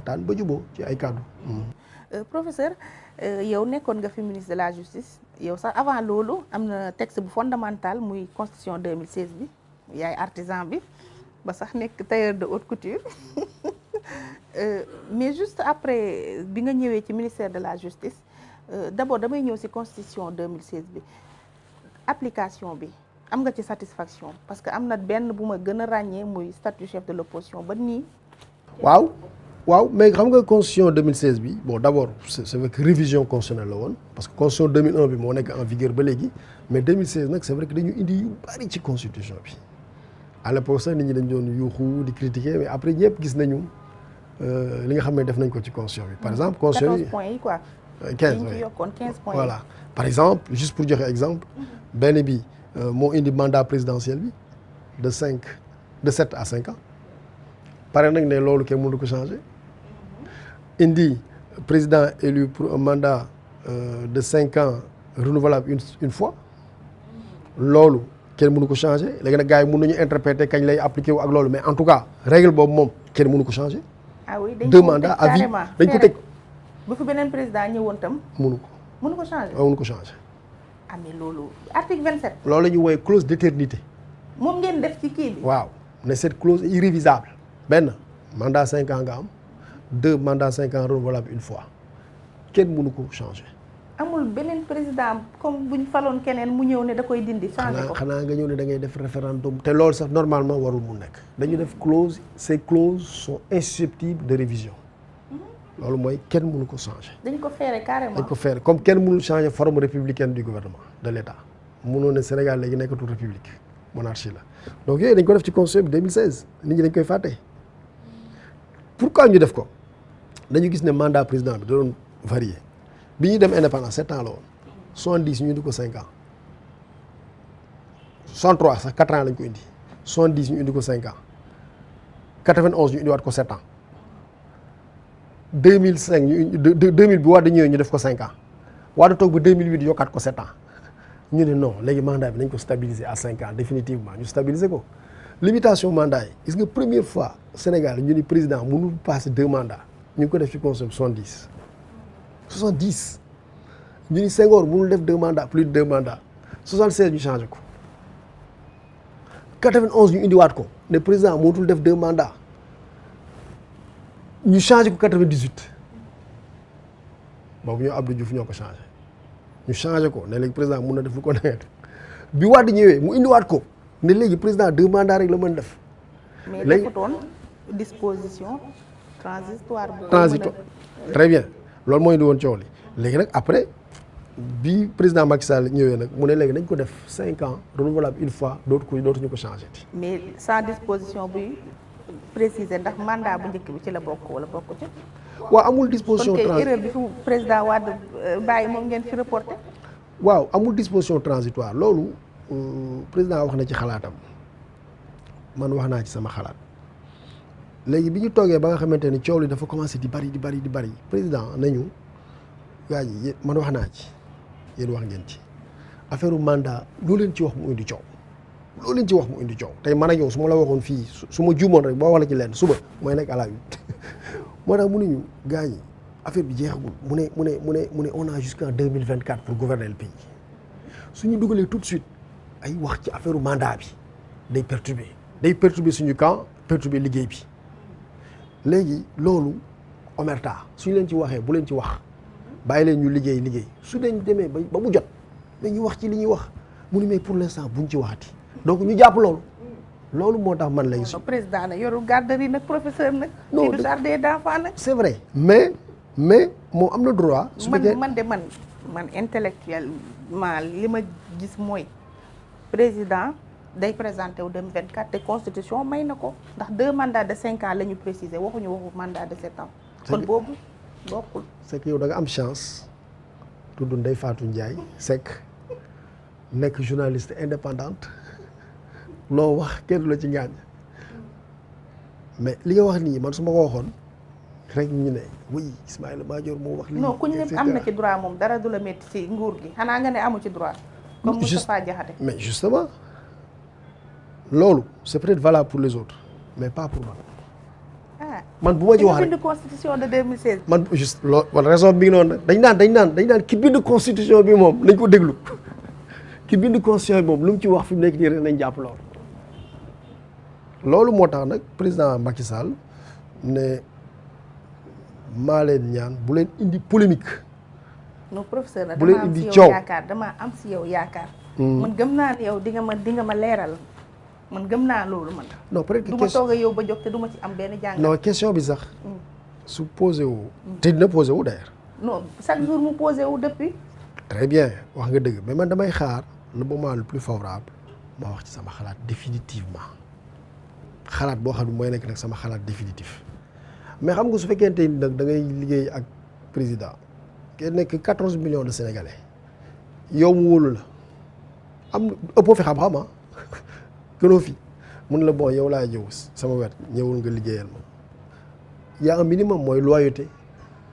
waxtaan ba juboo ci ay kàddu. Professeur yow nekkoon nga fi ministre de la justice yow sax avant loolu am na texte bu fondamental muy constitution 2016 bi yaay artisan bi ba sax nekk tailleur de haute couture mais juste après bi nga ñëwee ci ministère de la justice d'abord damay ñëw ci constitution 2016 bi application bi am nga ci satisfaction parce que am na benn bu ma gën a ràññee muy statut chef de l'opposition ba nii. waaw mais xam nga constitution 2016 bi bon d'abord c'est vrai que révision constitutionnelle la woon parce que constitution 2001 bi moo nekk en vigueur ba léegi mais 2016 nag c'est vrai que dañu indi yu bari ci constitution bi à l'époque sax nit ñi dañ doon yuuxu di critiquer mais après ñëpp gis nañu li nga xam ne def nañ ko ci constitution bi par exemple. constitution 14 points yi quoi. 15 ñu ci yokkoon 15 points voilà par exemple juste pour joxe exemple benn bi moo indi mandat présidentiel bi de 7 à 5 ans pare nag ne loolu kenn mënu ko changer. indi président élu pour un mandat de 5 ans renouvelable une fois loolu kenn mënu ko changer léegi nag gars yi mën nañu interpréter kañ lay appliquer wu ak loolu mais en tout cas règle boobu moom kenn mënu ko changer. ah oui 2 mandats à vie dañ ko tëj. bu fi beneen président ñëwoon tam. mënu ko changer. mënu ko changer. ah mais loolu article 27. loolu la ñuy woowee clause d'éternité. moom ngeen def ci kii bi. waaw ne cette clause est irrévisable. benn mandat 5 ans nga am. 2 mandats 5 ans renouvelables une fois kenn mënu ko changer. amul beneen président comme bu ñu faloon keneen mu ñëw ne da koy dindi. changer ko xanaa nga ñëw ne da ngay def référendum te loolu sax normalement warul mu nekk. dañu def clause ces clauses sont insusceptibles de révision. loolu mooy kenn mënu ko changer. dañ ko feere carrément. dañ ko feere comme kenn mënul changer forme républicaine du gouvernement de l'État. mënoo ne Sénégal léegi nekkatul république monarchie la donc yooyu dañ ko def ci constitution bi 2016 nit ñi dañ koy fàtte. pourquoi ñu def ko dañu gis ne mandat président bi da doon varier bi ñuy dem indépendance 7 ans la woon 70 ñu indi ko 5 ans 63 sax 4 ans lañ ko indi 70 ñu indi ko 5 ans 91 ñu indiwaat ko 7 ans 2005 ñu 2000 bi Wade ñëwee ñu def ko 5 ans Wade toog ba 2008 yokkaat ko 7 ans ñu ne non léegi mandat bi nañ ko stabiliser à 5 ans définitivement ñu stabiliser ko. limitation mandat yi gis nga première fois Sénégal ñu ni président mënul passer 2 mandats ñu ngi ko def ci constitution 70 ñu ni Senghor mënul def 2 mandats plus de 2 mandats 76 ñu changé ko 91 ñu indiwaat ko ne président mënatul def 2 mandats ñu changé ko 98 boobu ñoo Abdou Diouf ñoo ko changé ñu changé ko ne léegi président mën na def lu ko neex bi Wade ñëwee mu indiwaat ko. ne léegi président 2 mandats rek la mën def. mais defutoon disposition transitoire. très bien loolu mooy indi woon coow li léegi nag après bi président Macky Sall ñëwee nag mu ne léegi nañ ko def 5 ans renouvelable une fois dootuñu ko changer. mais sans disposition buy préciser ndax mandat bu njëkk bi ci la bokk wala bokk ci. waaw amul disposition. kon kay erreur bi fi président Wade bàyyi moom ngeen fi reporté. waaw amul disposition transitoire loolu. président wax na ci xalaatam man wax naa ci sama xalaat léegi bi ñu toogee ba nga xamante ni coow li dafa commencé di bari président nañu gaa yi man wax naa ci yéen wax ngeen ci affaire mandat loo leen ci wax mu indi coow tey man ak yow su ma la waxoon fii su ma juumoon rek boo wax la ci leen suba mooy nekk à la une moo tax mënuñu gaa yi affaire bi jeexagul mu ne on a jusqu'en 2024 pour gouverner le pays suñu dugalee tout de suite ay wax ci affaire mandat bi day perturber suñu camp perturber liggéey bi léegi loolu omerta suñu leen ci waxee bu leen ci wax bàyyi leen ñu liggéey su dañ demee ba mu jot dañuy wax ci li ñuy wax mu ni mais pour l'instant buñ ci waxati donc ñu jàpp loolu moo tax man lay su président nag yorul garderie nag professeur nag non du jardin d'enfant nag c'est vrai mais moom am na droit su fekkee man intellectuellement li ma gis mooy président day présenté wu 2024 te constitution may na ko ndax 2 mandats de 5 ans la ñu préciser waxuñu mandat de 7 ans. kon boobu bokkul. c'est que yow da nga am chance tudd Ndeye Fatou Ndiaye Seck nekk journaliste indépendante loo wax kenn du la ci ngaañ mais li nga wax nii man su ma ko waxoon rek ñu ne oui Ismaïla Madior moo wax lii. non ku ñu ne am na ci droit moom dara du la métti ci nguur gi xanaa nga ne amu ci droit. comme Moustapha Diakhaté. mais justement loolu c'est peut-être valable pour les autres mais pas pour moi. ah man bu ma ci wax rek bind constitution de 2016. man juste loolu wala raison bi ngi noonu dañ naan ki bind constitution bi moom nañ ko déglu ki bind constitution bi moom lu mu ci wax fi mu nekk nii rek nañ jàpp loolu moo tax nag président Macky Sall ne maa leen ñaan bu leen indi polémique. non professeur nag bu leen dama am indi si yow coow yaakaar dama am si yow yaakaar. man gëm naa ne yow di nga ma leeral man gëm naa loolu man. non peut-être que du ma toog a yow ba jóg te du ma ci am benn jàngat. non question bi sax. su posé wu. te dina posé wu d'ailleurs. non chaque jour mu posé wu depuis. très bien wax nga dëgg mais man damay xaar le moment le plus favorable ma wax ci sama xalaat définitivement xalaat boo xam ne mooy nekk nag sama xalaat définitif mais xam nga su fekkente ni nag da ngay liggéey ak président kenn nekk 14 millions de sénégalais yow mu wóolu la am ëppoo fi xam-xam ah gënoo fi mun la bon yow laa ñëw sama wet ñëwul nga liggéeyal ma y a un minimum mooy loyauté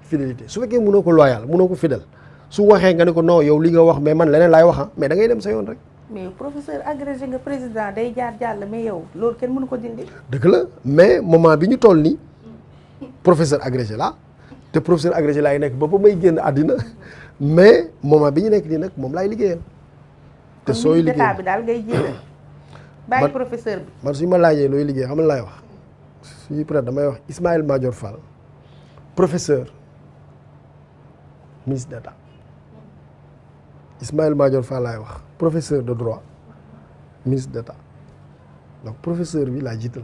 fidélité su fekkee mënoo ko loyal mënoo ko fidèle su waxee nga ne ko non yow li nga wax mais man leneen laay wax mais da ngay dem sa yoon rek. mais professeur agrégé nga président day jaar jàll mais yow loolu kenn mënu ko dindi. dëgg la mais moment bi ñu toll nii professeur agrégé la te professeur agrégé laay nekk ba may génn àddina mais moment bi ñu nekk nii nag moom laay liggéeyal. te sooy liggéey bi daal ngay jiital. bàyyi professeur bi. man suñu ma laajee looy liggéey xam nga laay wax suñu peut-être damay wax Ismaïla Madior Fall professeur ministre d'État Ismaïla Madior Fall laay wax professeur de droit ministre d'État donc professeur bi laa jiital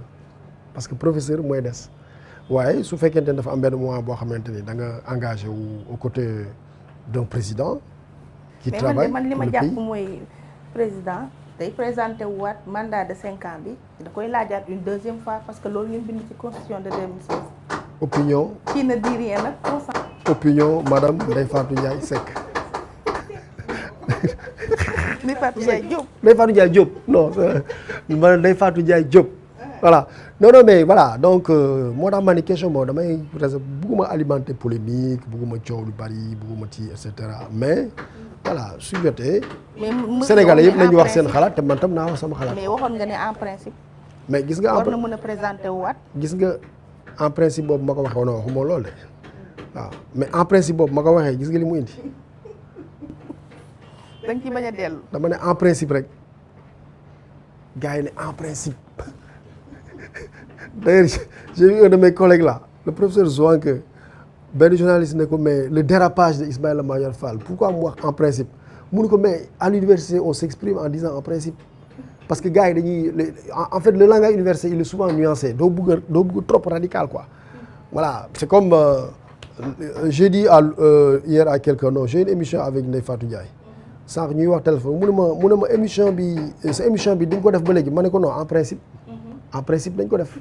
parce que professeur mooy des waaye su fekkente ne dafa am benn moment boo xamante ni da nga engagé wu aux côtés d'un président qui travaille mais man li ma pour le jàpp pays. mooy président day présenté wu waat mandat de 5 ans bi da koy laajaat une deuxième fois parce que loolu ngeen bind ci constitution de 2016. opinion qui ne dit rien nag opinion madame Ndeye Fatou Ndiaye Seck. Ndeye Fatou Ndiaye Diop. Ndeye Fatou Ndiaye Diop non man Ndeye Fatou Ndiaye Diop voilà non mais voilà donc moo tax ma ni question boobu damay peut-être bugguma alimenter polémique bugguma coow lu bari bugguma ci et cetera mais voilà su jotee. mais Sénégalais yëpp nañu wax seen xalaat te man tam naa wax sama xalaat. mais waxoon nga ne en principe. mais gis nga war na mën a présenter wu waat. gis nga en principe boobu ma ko waxee woon waxuma loolu de waaw mais en principe boobu ma ko waxee gis nga li mu indi. dañ ci bañ a dellu. dama ne en principe rek gars yi ne en principe d'ailleurs j'ai vu un de mes collègues là le professeur Zouanke benn journaliste ne ko mais le dérapage de Ismaïla Madior Fall pourquoi mu wax en principe mu ne ko mais à l'université on s'exprime en disant en principe parce que gars yi dañuy en fait le langage universitaire il est souvent nuancé doo bëgg trop radical quoi voilà c'est comme j'ai dit hier à quelqu'un non j'ai une émission avec Ndeye Fatou Ndiaye sànq ñuy wax téléphone mu ne ma émission bi sa émission bi di nga ko def ba léegi ma ne ko non en principe dañ ko def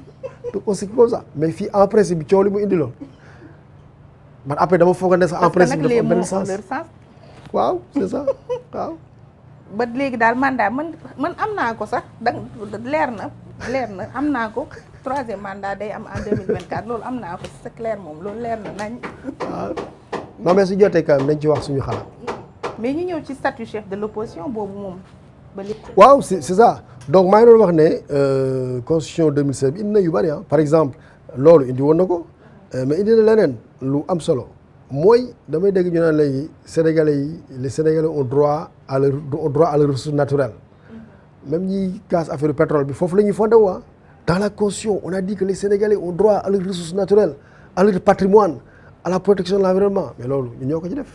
aussi comme ça mais fii en principe bi coow li mu indi lool man après dama foog ne sax en principe dafa am benn sens waaw c'est ça waaw. ba léegi daal mandat man am naa ko sax da leer na am naa ko troisième mandat day am en 2024 loolu am naa ko c'est clair moom loolu leer na nañ. waaw non mais su jotee quand même dañ ci wax suñu xalaat. mais ñu ñëw ci statut chef de l'opposition boobu moom ba lépp. waaw c'est ça donc maa ngi doon wax ne constitution 2016 bi indi na yu bari par exemple loolu indi woon na ko mais indi na leneen lu am solo mooy damay dégg ñu naan léegi les sénégalais ont droit à leur ressource naturelle même ñi gaz affaire pétrole bi foofu la ñuy fondé waa dans la constitution on a dit que les sénégalais ont droit à leurs ressources naturelles à leur patrimoine à la protection de l'environnement mais loolu ñu ñoo ko ci def.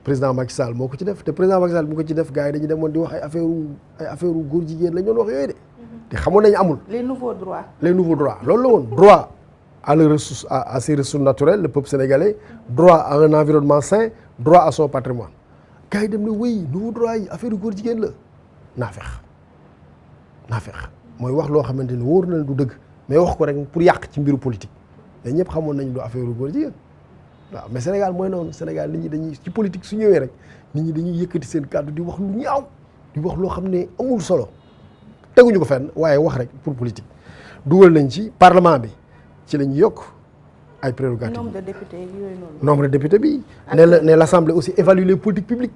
président Macky Sall moo ko ci def te président Macky Sall bu ko ci def gars yi dañu demoon di wax ay affaire góor jigéen la ñu doon wax yooyu de te xamoon nañu amul. les nouveaux droits loolu la woon droit à la ressource à ses ressources naturelles le peuple sénégalais droit à un environnement sain droit à son patrimoine gars yi dem ne oui nouveau droit yi affaire góor jigéen la naafeq mooy wax loo xamante ni wóor na du dëgg mais wax ko rek pour yàq ci mbiru politique mais ñëpp xamoon nañu du affaire góor jigéen. waaw mais Sénégal mooy noonu Sénégal nit ñi dañuy ci politique su ñëwee rek nit ñi dañuy yëkkati seen kàddu di wax lu ñaaw di wax loo xam ne amul solo teguñu ko fenn waaye wax rek pour politique dugal nañ ci parlement bi ci la ñu yokk ay prérogatives. nombre de députés yooyu noonu. nombre de députés bi. ne l'Assemblée aussi évalue les politiques publiques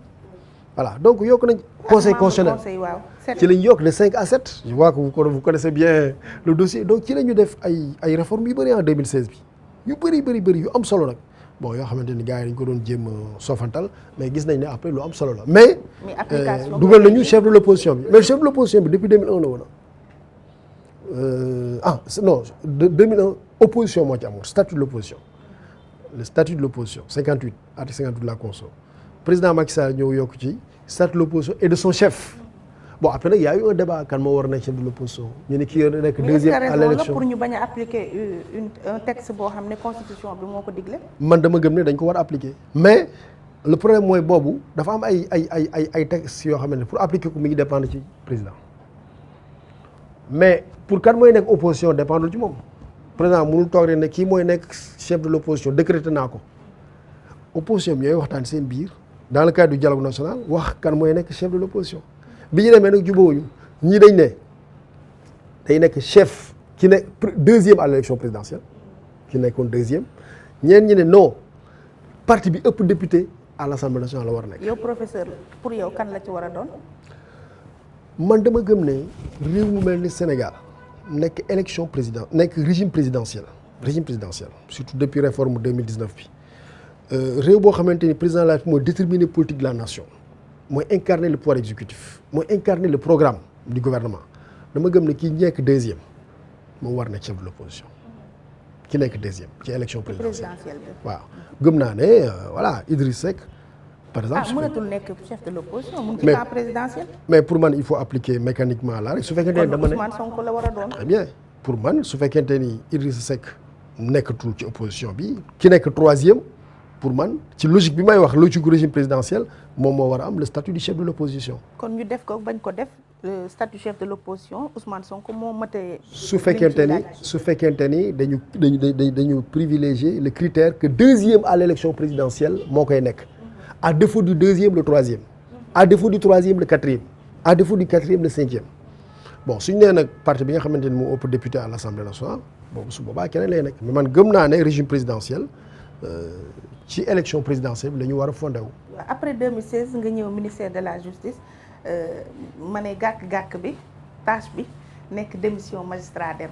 voilà donc yokk nañ. conseil constitutionnel waaw 7 ci lañ yokk de 5 à 7 je vois que vous connaissez bien le dossier donc ci la ñu def ay réformes yu bëri en 2016 bi yu bëri yu am solo nag bon yoo xamante ni gars yi dañ ko doon jéem a soofantal mais gis nañ ne après lu am solo la mais application dugal nañu chef de l'opposition bi mais chef de l'opposition bi depuis 2001 la woon non 2001 opposition moo ci amoon statut de l'opposition le statut de l'opposition 58 article 58 de la Constitution président Macky Sall ñëw yokk ci statut de l'opposition et de son chef bon après nag y a eu un débat kan moo war a nekk chef de l'opposition ñu ne kii yor nekk deuxième à l'élection pour ñu bañ a appliquer un texte boo xam ne constitution bi moo ko digle. man dama gëm ne dañ ko war a appliquer mais le problème mooy boobu dafa am ay textes yoo xam ne pour appliquer ko mi ngi dépendre ci président mais pour kan mooy nekk opposition dépendre ci moom président mënul toog rek ne kii mooy nekk chef de l'opposition décrété naa ko opposition bi ñooy waxtaan seen biir dans le cadre du dialogue national wax kan mooy nekk chef de l'opposition bi ñu demee nag jubóowuñu ñii dañ ne day nekk chef ki ne deuxième à l'élection présidentielle ki nekkoon deuxième ñeen ñi ne non parti bi ëpp député à l'Assemblée nationale la war a nekk. yow professeur pour yow kan la ci war a doon. man dama gëm ne réew mu mel ni Sénégal nekk élection président nekk régime présidentiel surtout depuis réforme 2019 bi réew boo xamante ni président de la République mooy déterminer politique de la nation mooy incarner le pouvoir exécutif mooy incarner le programme du gouvernement dama gëm ne kii nekk deuxième moom war nekk chef de l'opposition ki nekk deuxième ci élection présidentielle waaw gëm naa ne voilà Idriss Seck par exemple mënatul nekk chef de l'opposition mu ngi ci camp présidentiel mais pour man il faut appliquer mécaniquement là rek su fekkente ne dama ne Ousmane Sonko la war a doon. très bien pour man su fekkente ni Idriss Seck nekkatul ci opposition bi ki nekk troisième pour man ci logique bi may wax logique gu régime présidentiel moom moo war a am le statut du chef de l'opposition. kon ñu def ko bañ ko def le statut chef de l'opposition Ousmane Sonko moo matee. su fekkente ni dañu privilégier le critère que deuxième à l'élection présidentielle moo koy nekk à défaut du deuxième le troisième à défaut du troisième le quatrième à défaut du quatrième le cinquième bon suñu nee nag parti bi nga xamante ni moo ëpp député à l'Assemblée nationale boobu su boobaa keneen lay nekk mais man gëm naa ne régime présidentiel ci élection présidentielle bi la ñu war a fondé wu. après 2016 nga ñëw ministère de la justice ma ne gàkk-gàkk bi tâche bi nekk démission magistrat dem.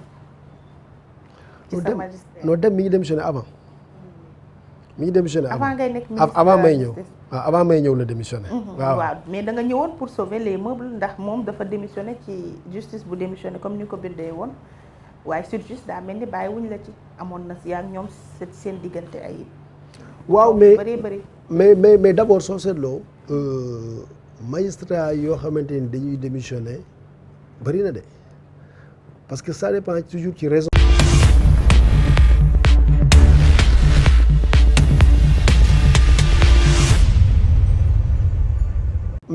ci sa magistrat non dem mi ngi démissionné avant. mi ngi démissionné avant ngay nekk ministre avant may ñëw waaw avant may ñëw la démissionné. waaw mais da nga ñëwoon pour sauver les meubles ndax moom dafa démissionné ci justice bu démissionné comme ni ko bindee woon waaye surjustice daa mel ni bàyyi wuñ la ci amoon na si yaa ñoom seen diggante ay. waaw bëri mais d'abord soo seetloo magistrat yoo xamante ni dañuy démissionné bëri na de parce que ça dépend toujours ci raison.